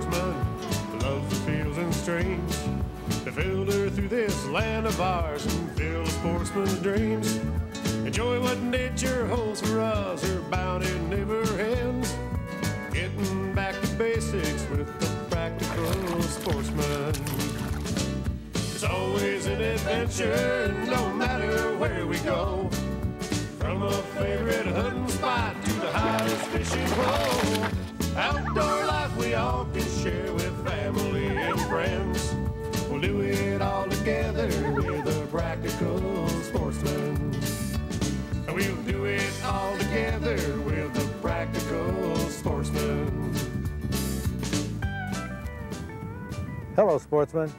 Sportsman loves the fields and streams to filter through this land of ours and fill a sportsman's dreams. Enjoy what nature holds for us, her bounty never ends. Getting back to basics with the practical sportsman. It's always an adventure, no matter where we go. From a favorite hunting spot to the hottest fishing hole. Outdoor life we all can share with family and friends. We'll do it all together with a practical sportsman. We'll do it all together with a practical sportsman. Hello, sportsman.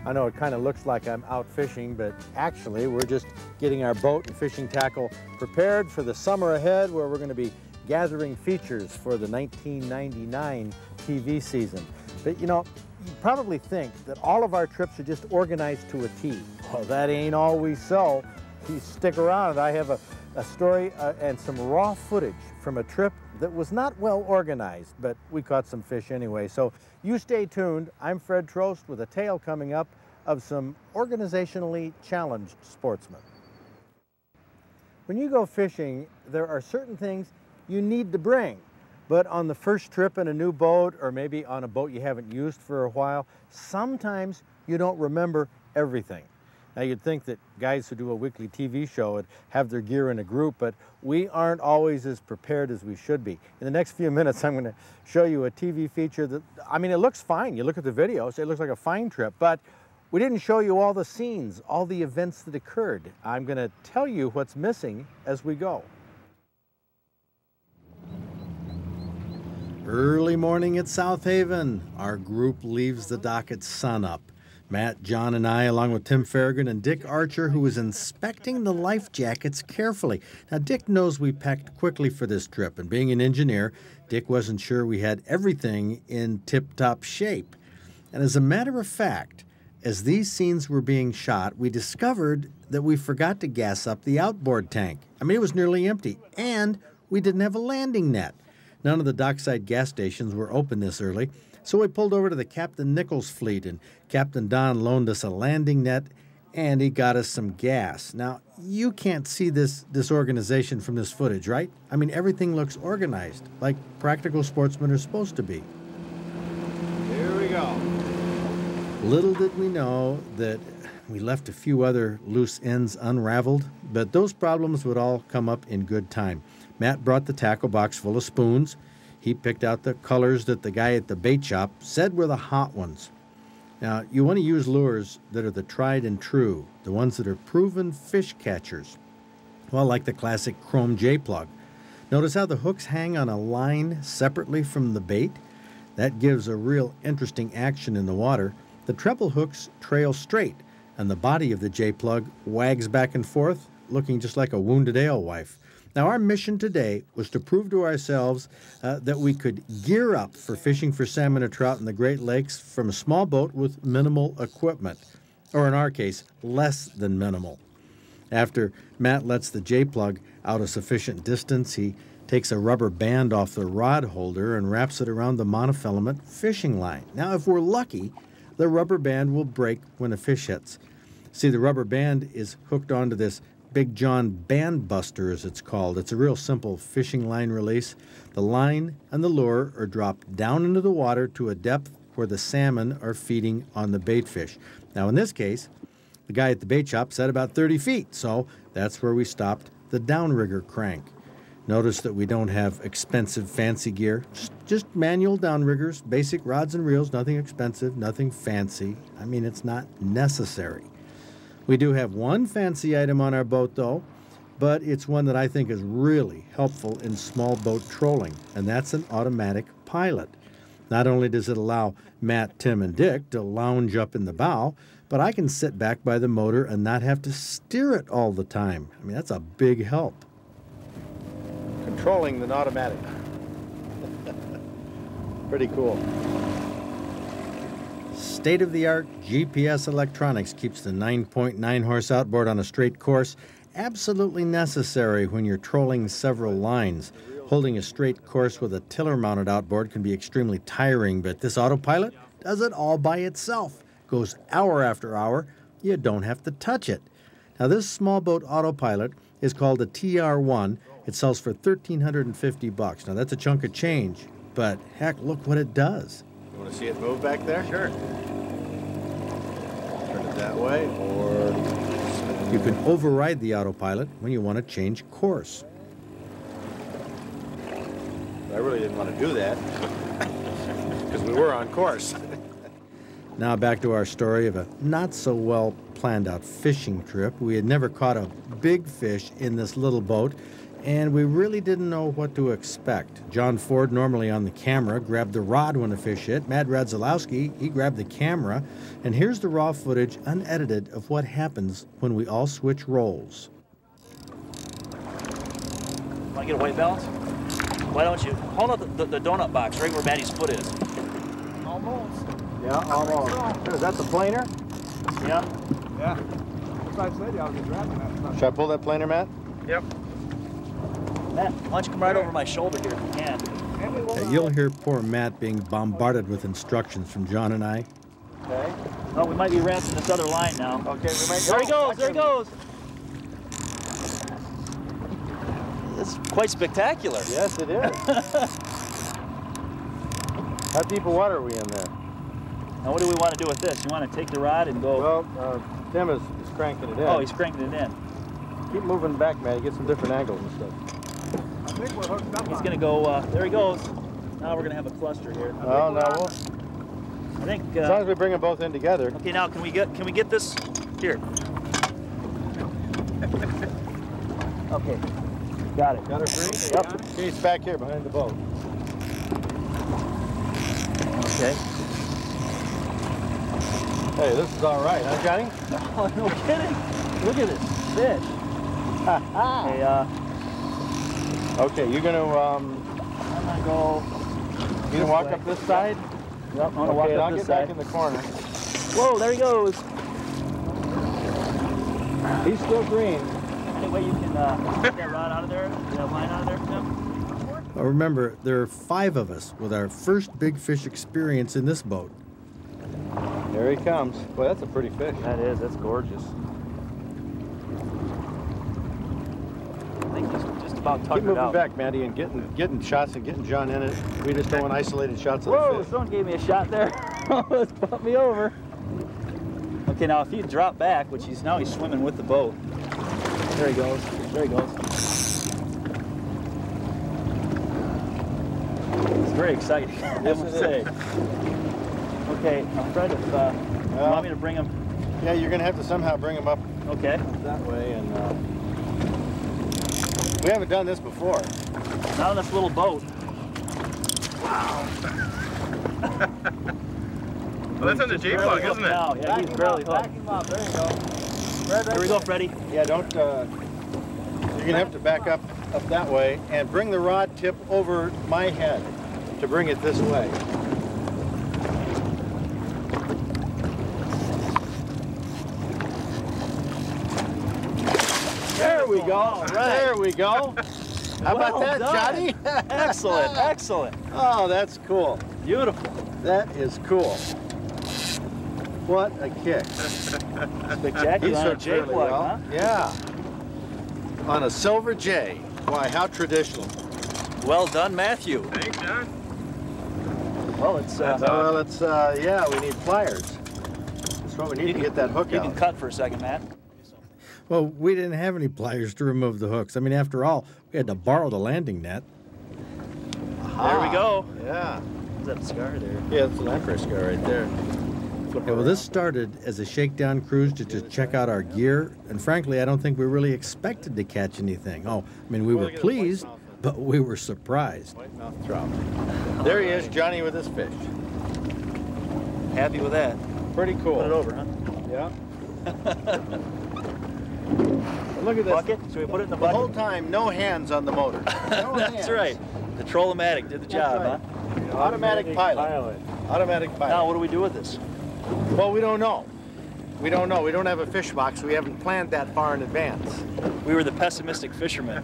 I know it kind of looks like I'm out fishing, but actually we're just getting our boat and fishing tackle prepared for the summer ahead, where we're going to be gathering features for the 1999 TV season. But you know, you probably think that all of our trips are just organized to a T. Well, that ain't always so. If you stick around, I have a story and some raw footage from a trip that was not well organized, but we caught some fish anyway. So you stay tuned. I'm Fred Trost with a tale coming up of some organizationally challenged sportsmen. When you go fishing, there are certain things you need to bring. But on the first trip in a new boat, or maybe on a boat you haven't used for a while, sometimes you don't remember everything. Now, you'd think that guys who do a weekly TV show would have their gear in a group, but we aren't always as prepared as we should be. In the next few minutes, I'm going to show you a TV feature that, I mean, it looks fine. You look at the videos, it looks like a fine trip, but we didn't show you all the scenes, all the events that occurred. I'm going to tell you what's missing as we go. Early morning at South Haven. Our group leaves the dock at sunup. Matt, John, and I, along with Tim Farragut and Dick Archer, who was inspecting the life jackets carefully. Now, Dick knows we packed quickly for this trip, and being an engineer, Dick wasn't sure we had everything in tip-top shape. And as a matter of fact, as these scenes were being shot, we discovered that we forgot to gas up the outboard tank. I mean, it was nearly empty, and we didn't have a landing net. None of the dockside gas stations were open this early, so we pulled over to the Captain Nichols fleet, and Captain Don loaned us a landing net, and he got us some gas. Now, you can't see this organization from this footage, right? I mean, everything looks organized, like practical sportsmen are supposed to be. Here we go. Little did we know that we left a few other loose ends unraveled, but those problems would all come up in good time. Matt brought the tackle box full of spoons. He picked out the colors that the guy at the bait shop said were the hot ones. Now, you want to use lures that are the tried and true, the ones that are proven fish catchers. Well, like the classic chrome J-plug. Notice how the hooks hang on a line separately from the bait? That gives a real interesting action in the water. The treble hooks trail straight, and the body of the J-plug wags back and forth, looking just like a wounded alewife. Now, our mission today was to prove to ourselves that we could gear up for fishing for salmon or trout in the Great Lakes from a small boat with minimal equipment, or in our case, less than minimal. After Matt lets the J-plug out a sufficient distance, he takes a rubber band off the rod holder and wraps it around the monofilament fishing line. Now, if we're lucky, the rubber band will break when a fish hits. See, the rubber band is hooked onto this Big John Band Buster, as it's called. It's a real simple fishing line release. The line and the lure are dropped down into the water to a depth where the salmon are feeding on the bait fish. Now, in this case, the guy at the bait shop said about 30 feet, so that's where we stopped the downrigger crank. Notice that we don't have expensive fancy gear, just manual downriggers, basic rods and reels, nothing expensive, nothing fancy. I mean, it's not necessary. We do have one fancy item on our boat, though, but it's one that I think is really helpful in small boat trolling, and that's an automatic pilot. Not only does it allow Matt, Tim, and Dick to lounge up in the bow, but I can sit back by the motor and not have to steer it all the time. I mean, that's a big help. Controlling the automatic. Pretty cool. State-of-the-art GPS electronics keeps the 9.9 horse outboard on a straight course. Absolutely necessary when you're trolling several lines. Holding a straight course with a tiller-mounted outboard can be extremely tiring, but this autopilot does it all by itself. Goes hour after hour. You don't have to touch it. Now, this small boat autopilot is called a TR1. It sells for $1,350. Now, that's a chunk of change, but heck, look what it does. You want to see it move back there? Sure. Turn it that way, or... You can override the autopilot when you want to change course. I really didn't want to do that, because we were on course. Now back to our story of a not-so-well planned out fishing trip. We had never caught a big fish in this little boat, and we really didn't know what to expect. John Ford, normally on the camera, grabbed the rod when a fish hit. Matt Radzalowski, he grabbed the camera. And here's the raw footage, unedited, of what happens when we all switch roles. Want to get a white balance? Why don't you hold up the donut box right where Maddie's foot is? Almost. Yeah, almost. Is that the planer? Yeah. Yeah. That's why I said I was grabbing that. Should I pull that planer, Matt? Yep. Matt, why don't you come right over my shoulder here if you can? You'll hear poor Matt being bombarded with instructions from John and I. Okay. Oh, we might be wrapping this other line now. Okay, we might There he goes, there he goes. It's quite spectacular. Yes, it is. How deep of water are we in there? Now, what do we want to do with this? You want to take the rod and go... Well, Tim is cranking it in. Oh, he's cranking it in. Keep moving back, man. Get some different angles and stuff. I think we're hooked up. He's going to go... there he goes. Now we're going to have a cluster here. Oh, no. I think... As long as we bring them both in together. Okay, now can we get this here? Okay, got it. Got her free? Yep. He's back here behind the boat. Okay. Hey, this is all right, huh, Johnny? Oh, no kidding. Look at this fish. Okay, Okay, you're gonna I'm gonna go. you gonna walk up this side? Yep, I'm gonna walk Okay, up I'll this get side. back in the corner. Whoa, there he goes. He's still green. Any way you can get that rod out of there, that line out of there, Tim? Well, remember, there are 5 of us with our first big fish experience in this boat. There he comes. Boy, that's a pretty fish. That is. That's gorgeous. I think he's just about Keep tuckered moving out. back, Mandy, and getting shots and getting John in it. We just don't want isolated shots of Whoa! the fish. Someone gave me a shot there. Let's bump me over. Okay, now if you drop back, which he's swimming with the boat. There he goes. There he goes. It's very exciting, I must say. Okay, now Fred, if you want me to bring him. Yeah, you're gonna have to somehow bring him up Okay. that way, and we haven't done this before. Not on this little boat. Well, that's on the J-plug, isn't it? Now. Yeah, he's barely hooked. Back him up. There you go. Here we go, Freddie. Yeah, don't. You're gonna have to back up that way and bring the rod tip over my head to bring it this way. There we go. All right. There we go. How about Well that, done. Johnny? Excellent, excellent. Oh, that's cool. Beautiful. That is cool. What a kick. Spectacular on a hooked really J-plug, well. huh? Yeah. On a silver J. Why, how traditional. Well done, Matthew. Thanks, John. Well, it's Well, it's, yeah, we need pliers. That's what we need to get that hook you out. can cut for a second, Matt. Well, we didn't have any pliers to remove the hooks. I mean, after all, we had to borrow the landing net. There we go. Yeah. Is that a scar there? Yeah, it's an anchor scar right there. Yeah, well, this started as a shakedown cruise to just check out our gear, and frankly, I don't think we really expected to catch anything. Oh, I mean, we were pleased, but we were surprised. Whitemouth trout. There he is, Johnny with his fish. Happy with that. Pretty cool. Put it over, huh? Yeah. Look at this. Bucket? Should we put it in the The bucket? whole time, no hands on the motor. No That's hands. right. The Troll-O-Matic did the job, right. huh? Automatic pilot. Automatic pilot. Now, what do we do with this? Well, we don't know. We don't know. We don't have a fish box. We haven't planned that far in advance. We were the pessimistic fishermen.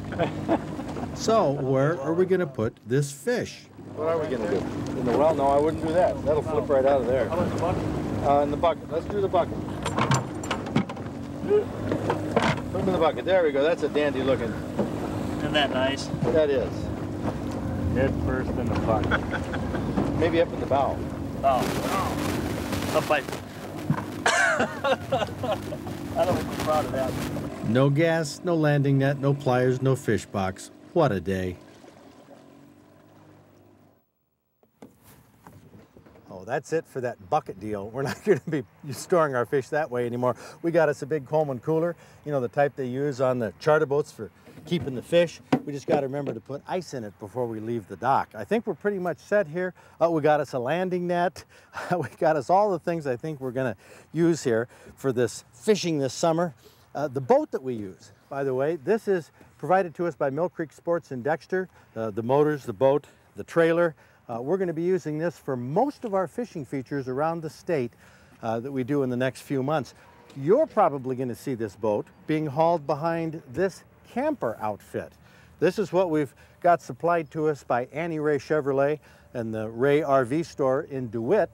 So where are we going to put this fish? What are we going to do? In the well? No, I wouldn't do that. That'll flip right out of there. How about the bucket? In the bucket. Let's do the bucket. Put him in the bucket. There we go. That's a dandy looking. Isn't that nice? That is. Head first in the bucket. Maybe up in the bow. Oh. Up by... I don't think we're proud of that. No gas, no landing net, no pliers, no fish box. What a day. Oh, that's it for that bucket deal. We're not going to be storing our fish that way anymore. We got us a big Coleman cooler, you know, the type they use on the charter boats for keeping the fish. We just got to remember to put ice in it before we leave the dock. I think we're pretty much set here. We got us a landing net. We got us all the things I think we're going to use here for this fishing this summer. The boat that we use, by the way, this is provided to us by Mill Creek Sports in Dexter. The motors, the boat, the trailer. We're going to be using this for most of our fishing features around the state that we do in the next few months. You're probably going to see this boat being hauled behind this camper outfit. This is what we've got supplied to us by Annie Ray Chevrolet and the Ray RV store in DeWitt.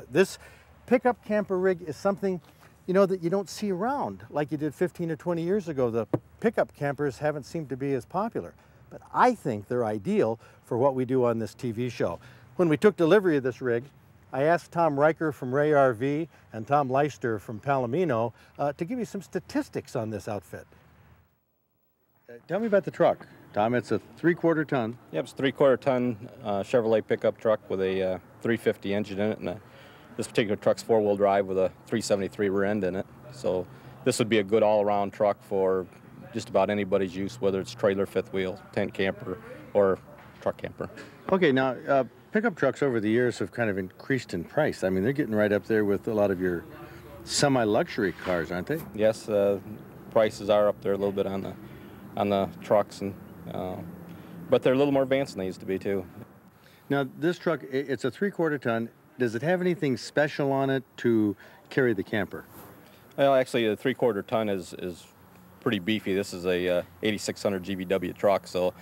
This pickup camper rig is something, you know, that you don't see around like you did 15 or 20 years ago. The pickup campers haven't seemed to be as popular, but I think they're ideal for what we do on this TV show. When we took delivery of this rig, I asked Tom Riker from Ray RV and Tom Leister from Palomino to give you some statistics on this outfit. Tell me about the truck, Tom. It's a 3/4 ton. Yep, it's a 3/4 ton Chevrolet pickup truck with a 350 engine in it, and this particular truck's 4-wheel drive with a 373 rear end in it. So this would be a good all-around truck for just about anybody's use, whether it's trailer, fifth wheel, tent camper, or truck camper. Okay, now pickup trucks over the years have kind of increased in price. I mean, they're getting right up there with a lot of your semi-luxury cars, aren't they? Yes, prices are up there a little bit on the trucks, and but they're a little more advanced than they used to be too. Now, this truck, it's a 3/4 ton. Does it have anything special on it to carry the camper? Well, actually, the 3/4 ton is pretty beefy. This is a 8600 GVW truck, so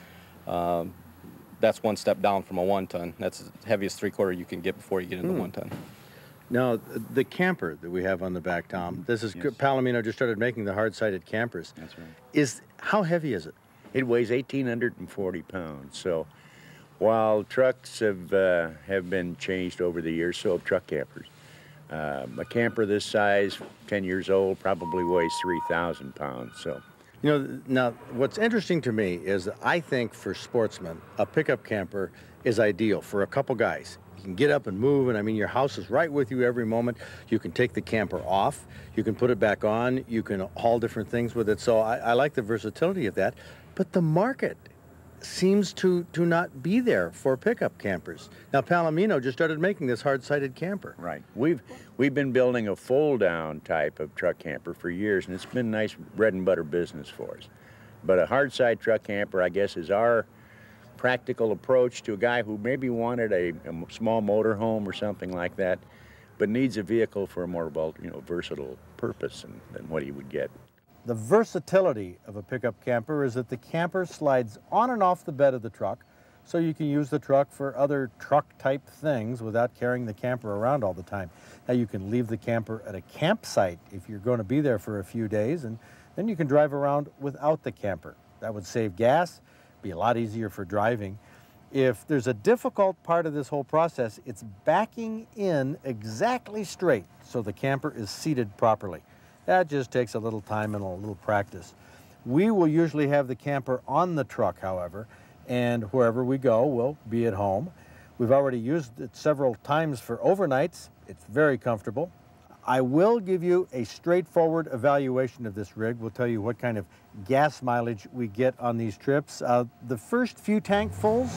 that's one step down from a 1 ton. That's the heaviest 3/4 you can get before you get into 1 ton. Now, the camper that we have on the back, Tom, this is Palomino just started making the hard-sided campers. That's right. How heavy is it? It weighs 1,840 pounds. So while trucks have been changed over the years, so have truck campers. A camper this size, 10 years old, probably weighs 3,000 pounds. So, you know, now what's interesting to me is that I think for Sportsman, a pickup camper is ideal for a couple guys. You can get up and move, and I mean, your house is right with you every moment. You can take the camper off, you can put it back on, you can haul different things with it. So I like the versatility of that, but the market seems to not be there for pickup campers. Now, Palomino just started making this hard-sided camper. right. We've been building a fold-down type of truck camper for years, and it's been nice bread and butter business for us. But a hard-side truck camper, I guess, is our practical approach to a guy who maybe wanted a small motor home or something like that, but needs a vehicle for a more versatile purpose than what he would get. The versatility of a pickup camper is that the camper slides on and off the bed of the truck, so you can use the truck for other truck-type things without carrying the camper around all the time. Now, you can leave the camper at a campsite if you're going to be there for a few days, and then you can drive around without the camper. That would save gas, be a lot easier for driving. If there's a difficult part of this whole process, it's backing in exactly straight so the camper is seated properly. That just takes a little time and a little practice. We will usually have the camper on the truck, however, and wherever we go, we'll be at home. We've already used it several times for overnights. It's very comfortable. I will give you a straightforward evaluation of this rig. We'll tell you what kind of gas mileage we get on these trips. The first few tankfuls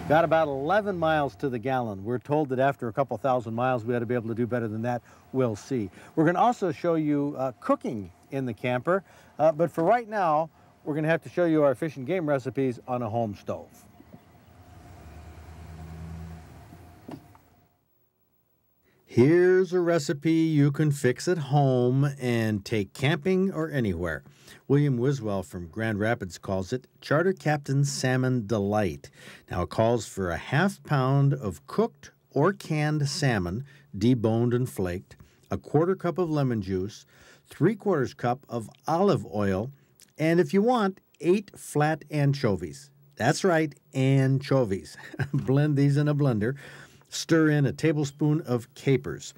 got about 11 miles to the gallon. We're told that after a couple thousand miles, we ought to be able to do better than that. We'll see. We're going to also show you cooking in the camper, but for right now, we're going to have to show you our fish and game recipes on a home stove. Here's a recipe you can fix at home and take camping or anywhere. William Wiswell from Grand Rapids calls it Charter Captain Salmon Delight. Now, it calls for a ½ pound of cooked or canned salmon, deboned and flaked, a ¼ cup of lemon juice, ¾ cup of olive oil, and if you want, 8 flat anchovies. That's right, anchovies. Blend these in a blender. Stir in a tablespoon of capers.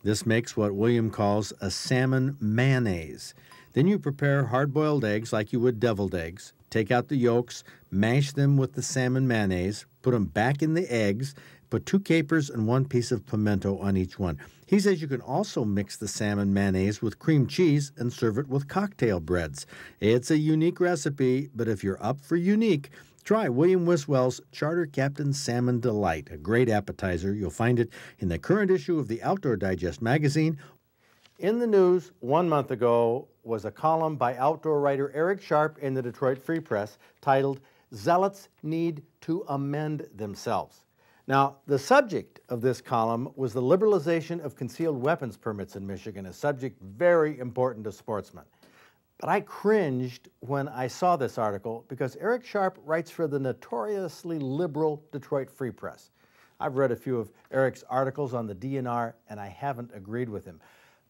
This makes what William calls a salmon mayonnaise. Then you prepare hard-boiled eggs like you would deviled eggs. Take out the yolks, mash them with the salmon mayonnaise, put them back in the eggs, put 2 capers and 1 piece of pimento on each one. He says you can also mix the salmon mayonnaise with cream cheese and serve it with cocktail breads. It's a unique recipe, but if you're up for unique, try William Wiswell's Charter Captain Salmon Delight, a great appetizer. You'll find it in the current issue of the Outdoor Digest magazine. In the news 1 month ago was a column by outdoor writer Eric Sharp in the Detroit Free Press titled, "Zealots Need to Amend Themselves." Now, the subject of this column was the liberalization of concealed weapons permits in Michigan, a subject very important to sportsmen. But I cringed when I saw this article because Eric Sharp writes for the notoriously liberal Detroit Free Press. I've read a few of Eric's articles on the DNR, and I haven't agreed with him.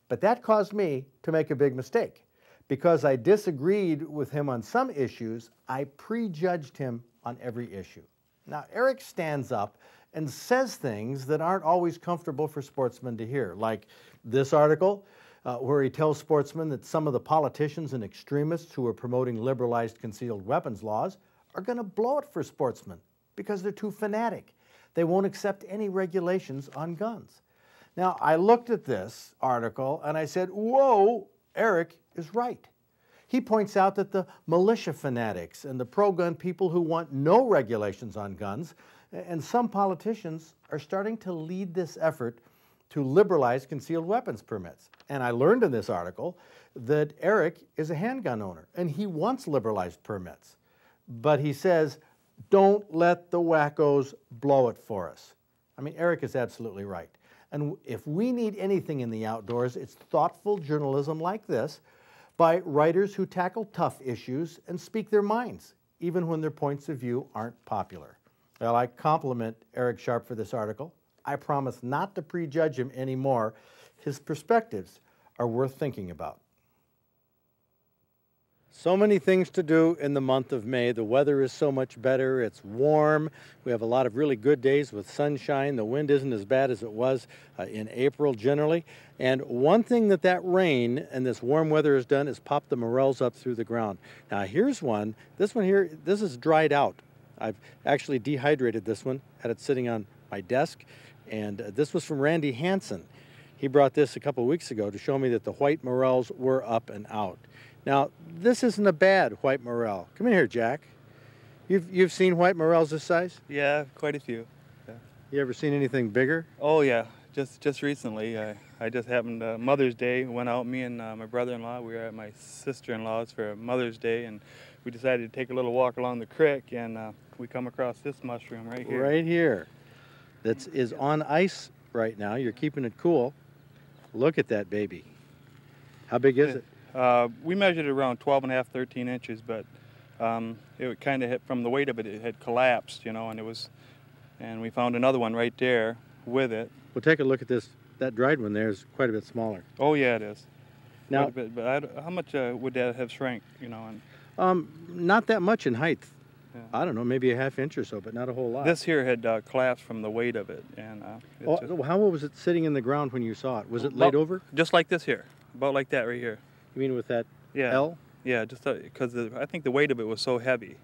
But that caused me to make a big mistake. Because I disagreed with him on some issues, I prejudged him on every issue. Now, Eric stands up and says things that aren't always comfortable for sportsmen to hear, like this article, where he tells sportsmen that some of the politicians and extremists who are promoting liberalized concealed weapons laws are going to blow it for sportsmen because they're too fanatic. They won't accept any regulations on guns. Now, I looked at this article and I said, whoa, Eric is right. He points out that the militia fanatics and the pro-gun people who want no regulations on guns and some politicians are starting to lead this effort to liberalize concealed weapons permits. And I learned in this article that Eric is a handgun owner and he wants liberalized permits. But he says, don't let the wackos blow it for us. I mean, Eric is absolutely right. And if we need anything in the outdoors, it's thoughtful journalism like this by writers who tackle tough issues and speak their minds, even when their points of view aren't popular. Well, I compliment Eric Sharp for this article. I promise not to prejudge him anymore. His perspectives are worth thinking about. So many things to do in the month of May. The weather is so much better. It's warm. We have a lot of really good days with sunshine. The wind isn't as bad as it was in April generally. And one thing that rain and this warm weather has done is pop the morels up through the ground. Now here's one. This one here, this is dried out. I've actually dehydrated this one, had it sitting on my desk. And this was from Randy Hansen. He brought this a couple weeks ago to show me that the white morels were up and out. Now, this isn't a bad white morel. Come in here, Jack. You've seen white morels this size? Yeah, quite a few. Yeah. You ever seen anything bigger? Oh yeah, just recently. I just happened Mother's Day. Went out. Me and my brother-in-law. We were at my sister-in-law's for Mother's Day, and we decided to take a little walk along the creek, and we come across this mushroom right here. Right here. That is on ice right now. You're keeping it cool. Look at that baby. How big is it? We measured it around 12 and a half, 13 inches, but it kind of hit from the weight of it. It had collapsed, you know, and we found another one right there with it. Well, take a look at this. That dried one there is quite a bit smaller. Oh yeah, it is. Now, quite a bit, but how much would that have shrank, you know? Not that much in height. Yeah. I don't know, maybe a ½ inch or so, but not a whole lot. This here had collapsed from the weight of it, and how was it sitting in the ground when you saw it? Was it laid over? Just like this here, about like that right here. You mean with that Yeah. L? Yeah, just because I think the weight of it was so heavy,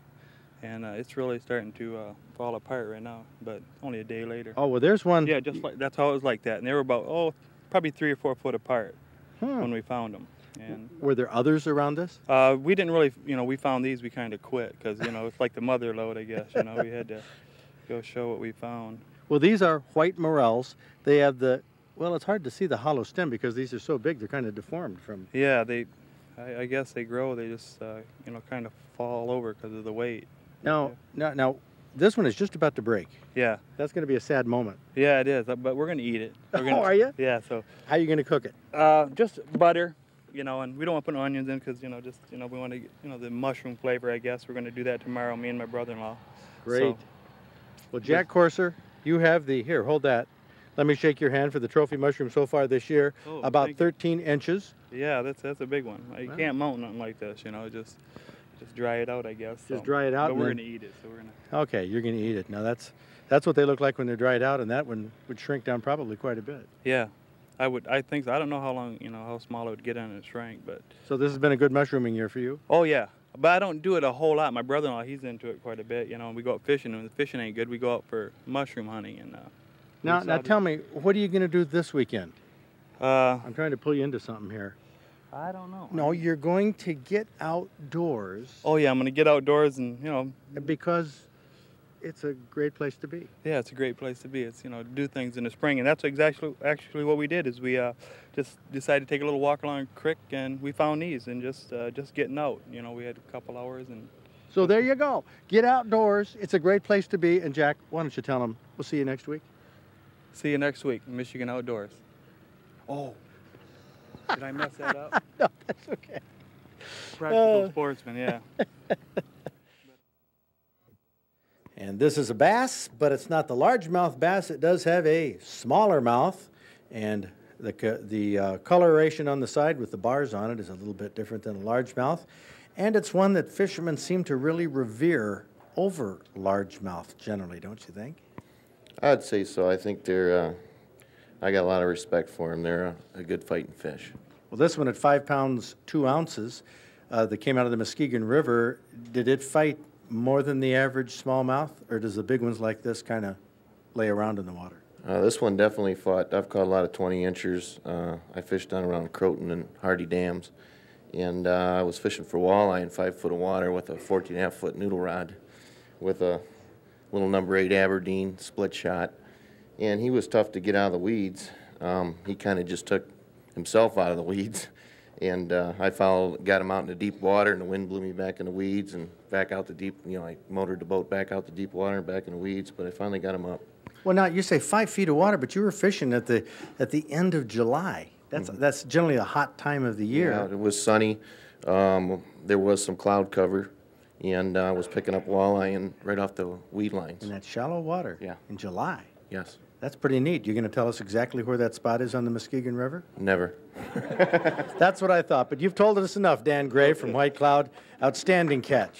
and it's really starting to fall apart right now. But only a day later. Oh well, there's one. Yeah, just like that's how it was like that, and they were about probably 3 or 4 foot apart when we found them. And were there others around this? We didn't really, you know, we found these. We kind of quit because you know it's like the mother lode, I guess. You know, we had to go show what we found. Well, these are white morels. They have well, it's hard to see the hollow stem because these are so big. They're kind of deformed from. Yeah, I guess they grow. They just, you know, kind of fall over because of the weight. Now, this one is just about to break. Yeah. That's going to be a sad moment. Yeah, it is, but we're going to eat it. Oh, are you? Yeah, so. How are you going to cook it? Just butter, you know, and we don't want to put no onions in because, you know, just, you know, we want to get, you know, the mushroom flavor, I guess. We're going to do that tomorrow, me and my brother-in-law. Great. So, well, Jack Courser, you have the, here, hold that. Let me shake your hand for the trophy mushroom so far this year. Oh, about 13 inches. Yeah, that's a big one. You can't mount nothing like this, you know, just dry it out, I guess. Just dry it out. But we're going to eat it, so we're going to. Okay, you're going to eat it. Now that's what they look like when they're dried out, and that one would shrink down probably quite a bit. Yeah, I think so. I don't know how long, you know, how small it would get in and shrink, but. So this has been a good mushrooming year for you? Oh yeah, but I don't do it a whole lot. My brother-in-law, he's into it quite a bit. You know, we go out fishing, and if the fishing ain't good, we go out for mushroom hunting. And now tell me, what are you going to do this weekend? I'm trying to pull you into something here. I don't know. No, you're going to get outdoors. Oh yeah, I'm going to get outdoors and, you know. Because it's a great place to be. Yeah, it's a great place to be. It's, you know, to do things in the spring, and that's actually what we did. Is we just decided to take a little walk along the creek, and we found these, and just getting out. You know, we had a couple hours, and. So there you go. Get outdoors. It's a great place to be. And Jack, why don't you tell them we'll see you next week? See you next week, Michigan Outdoors. Oh. Did I mess that up? No, that's okay. Practical sportsman, yeah. And this is a bass, but it's not the largemouth bass. It does have a smaller mouth, and the coloration on the side with the bars on it is a little bit different than a largemouth. And it's one that fishermen seem to really revere over largemouth generally, don't you think? I'd say so. I think they're, I got a lot of respect for them. They're a good fighting fish. Well, this one at 5 pounds, 2 ounces that came out of the Muskegon River, did it fight more than the average smallmouth, or does the big ones like this kind of lay around in the water? This one definitely fought. I've caught a lot of 20-inchers. I fished down around Croton and Hardy Dams, and I was fishing for walleye in 5 foot of water with a 14.5-foot noodle rod with a little number 8 Aberdeen split shot, and he was tough to get out of the weeds. He kind of just took himself out of the weeds, and I got him out into deep water, and the wind blew me back in the weeds and back out the deep, you know, I motored the boat back out the deep water and back in the weeds, but I finally got him up. Well, now you say 5 feet of water, but you were fishing at the end of July. That's generally a hot time of the year. Yeah, it was sunny. There was some cloud cover, and I was picking up walleye right off the weed lines. In that shallow water? Yeah. In July? Yes. That's pretty neat. You're going to tell us exactly where that spot is on the Muskegon River? Never. That's what I thought. But you've told us enough, Dan Gray from White Cloud. Outstanding catch.